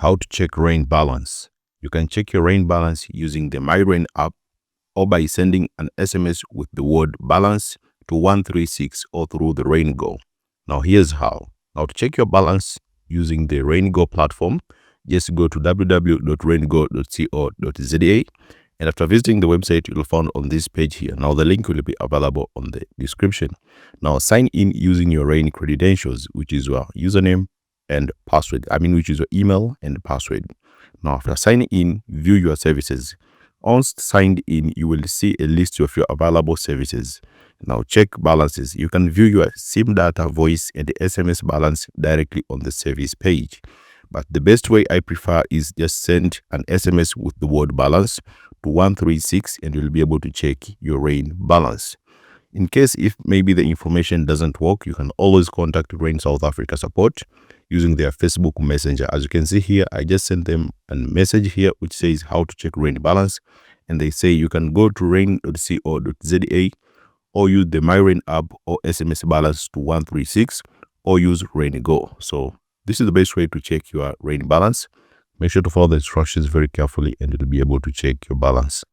how to check rain balance. You can check your rain balance using the MyRain app or by sending an SMS with the word balance to 136 or through the rainGO. Now here's how. Now to check your balance using the rainGO platform, just go to www.raingo.co.za, and after visiting the website, you'll find on this page here. Now the link will be available on the description. Now sign in using your Rain credentials, which is your username and password. Which is your email and password. Now after signing in, view your services. Once signed in, you will see a list of your available services. Now check balances. You can view your SIM data, voice, and the SMS balance directly on the service page. But the best way I prefer is just send an SMS with the word balance to 136 and you'll be able to check your rain balance. In case if maybe the information doesn't work, you can always contact Rain South Africa support using their Facebook Messenger. As you can see here, I just sent them a message here which says how to check rain balance, and they say you can go to rain.co.za or use the MyRain app or SMS balance to 136 or use rainGO. So this is the best way to check your rain balance. Make sure to follow the instructions very carefully and you'll be able to check your balance.